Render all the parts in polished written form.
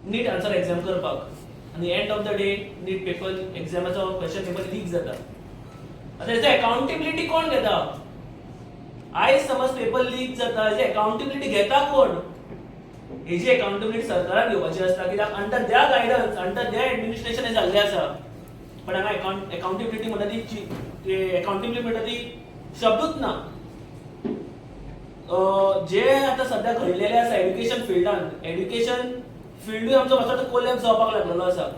नीट answer exam करपाक आनी end of the day NEET paper एग्जामाचो क्वेश्चन पेपर लीक जाता. आता हेचो अकाउंटेबिलिटी कोण घेता? आयज समज पेपर लीक जाता हेची अकाउंटेबिलिटी घेता कोण? हेची अकाउंटेबिलिटी सरकारान घेवपाची आसता, कित्याक अंडर द्या गायडन्स अंडर द्या एडमिनिस्ट्रेशन हे जाल्लें आसा. पण हांगा अकाउंटेबिलिटी म्हणटा ती अकाउंटेबिलिटी म्हणटा ती शब्दूच ना. जे आता सध्या घडलेले आसा एड्युकेशन फील्डूय आमचो मातसो कोलॅप्स जावपाक लागलेलो आसा.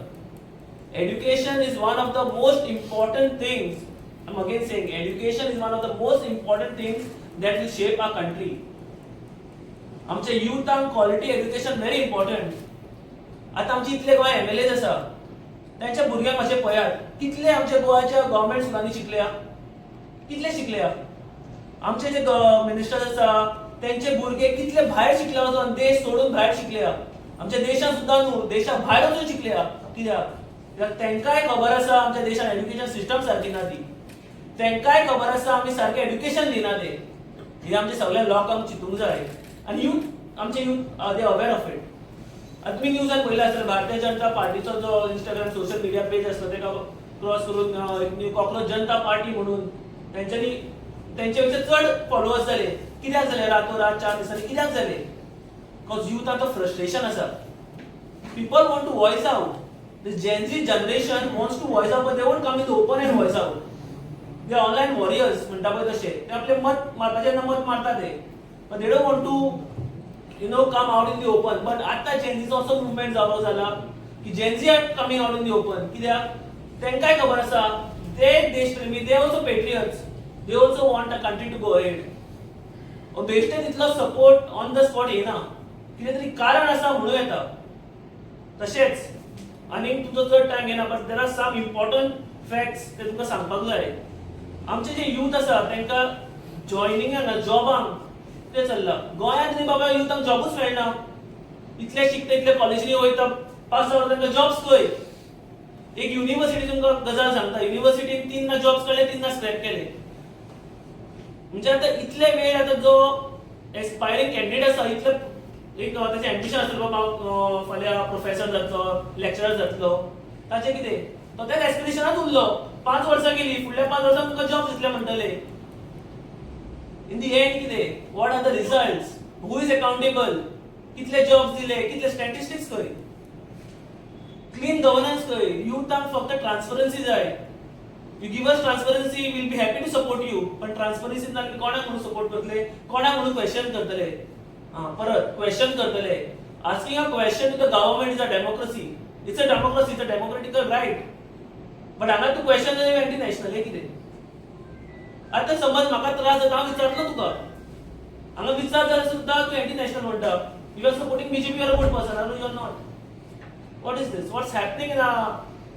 Education is one of the most important things. I'm again saying education is one of the most important things that will shape our country. आमच्या युथांक क्वालिटी एज्युकेशन व्हेरी इम्पॉर्टंट. आता आमचे इतले गोंय MLAs आसा त्यांच्या भुरग्यांक मातशें पळयात कितले आमच्या गोवाच्या गव्हर्नमेंट स्कुलांनी शिकल्या, कितले शिकल्या. आमचे जे मिनिस्टर्स आसा त्यांचे भुरगे कितले भायर शिकल्या वचून देश सोडून भायर शिकल्या. आमच्या देशान सुद्दां न्हू देशा भायर वचून शिकल्या. कित्याक तांकांय खबर आसा आमच्या देशान एज्युकेशन सिस्टम सारकी ना ती. तांकांय खबर आसा आमी सारकें एज्युकेशन दिना ते. हे आमचे सगळे लोकांक चिंतूंक जाय आनी आमचे youth they aware of it. आता तुम्ही न्यूजान पळयला आसतलें भारतीय जनता पार्टीचो जो इंस्टाग्राम सोशल मिडिया पेज आसता तेका क्रॉस करून कॉक्रोच जनता पार्टी म्हणून तेंच्यांनी तेंचे पेक्षा चड फॉलोअर्स जाले. कित्याक जाले? रातोरात 4 दिसांनी कित्याक जाले? बिकॉज युथाचो फ्रस्ट्रेशन आसा. People want to voice out. This Gen Z generation wants to voice out but they won't come in the open and voice out. ते ऑनलाइन वॉरियर्स म्हणटा पळय तशे ते आपले मत मारपाचे मत मारता ते, but they don't want to come out in the open. But आता जेनझीचो असो मुवमेंट जावपाक जाला की Gen Z are coming out in the open. कित्याक तांकांय खबर आसा ते देशप्रेमी, they also patriots, they also want a country to go ahead. बेश्टे तितलो सपोर्ट ऑन द स्पॉट येना, कितें तरी कारण आसा म्हणून येता. तशेंच आनीक तुमचो चड टायम घेना but there are some important facts ते तुमकां सांगपाक जाय. आमचे जे यूथ आसा तांकां जॉयनिंगाक जॉबांक ते चल्ला. गोंयांत न्ही बाबा युथांक जॉबूच मेळना. इतले शिकता इतले कॉलेजींनी वयता पास जावन तांकां जॉब्स खंय? एक युनिव्हर्सिटी तुमकां गजाल सांगता, युनिव्हर्सिटीन 3 जॉब्स काडले 3 स्क्रॅप केले. म्हणजे आता इतले वेळ आता जो एस्पायरिंग कॅन्डिडेट आसा इतले एक त्याचे एम्बिशन आसलें बाबा फाल्यां प्रोफेसर जातलो, लेक्चरर जातलो, ताचें कितें? तो त्या एस्पिरेशनात उरलो. 5 वर्सां गेली, फुडल्या 5 वर्सांक तुका जॉब दितले म्हणटले. इन दी एंड कितें? What are the results? Who is accountable? कितले जॉब्स दिले? कितले स्टॅटिस्टिक्स खंय? क्लीन गव्हर्नन्स खंय? युथांक फक्त ट्रान्सपरन्सी जाय. You give us transparency, we will be happy to support you. पण ट्रान्सपरन्सी ना कोणाक म्हणून सपोर्ट करतले, कोणाक म्हणून क्वेश्चन करतले. परत क्वेश्चन करतले. Asking a question to the government is a democracy. It's a democracy, it's a democratical right. But हांगा तू क्वेश्चन एंटी नॅशनल हे कितें? आता समज म्हाका त्रास जाता हांव विचारतलो तुका. हांगा विचार जाल्यार सुद्दां तूं एंटी नॅशनल म्हणटा. You are supporting BJP or a good person. No, you are not. What is this? What's happening in our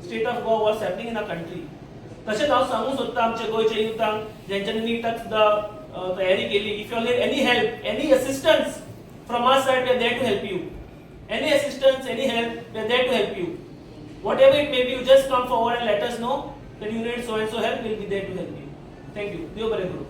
state of Goa? What's happening in our country? तशेंच हांव सांगूंक सोदता आमच्या गोंयच्या युथांक जेंच्यांनी नीटाक सुद्दां तयारी केली. If you need any help, any assistance from our side, we are there to help you. Any assistance, any help, we are there to help you. Whatever it may be, you just come forward and let us know that you need so and so help. We will be there to help you. Thank you. Dev Bare Guru.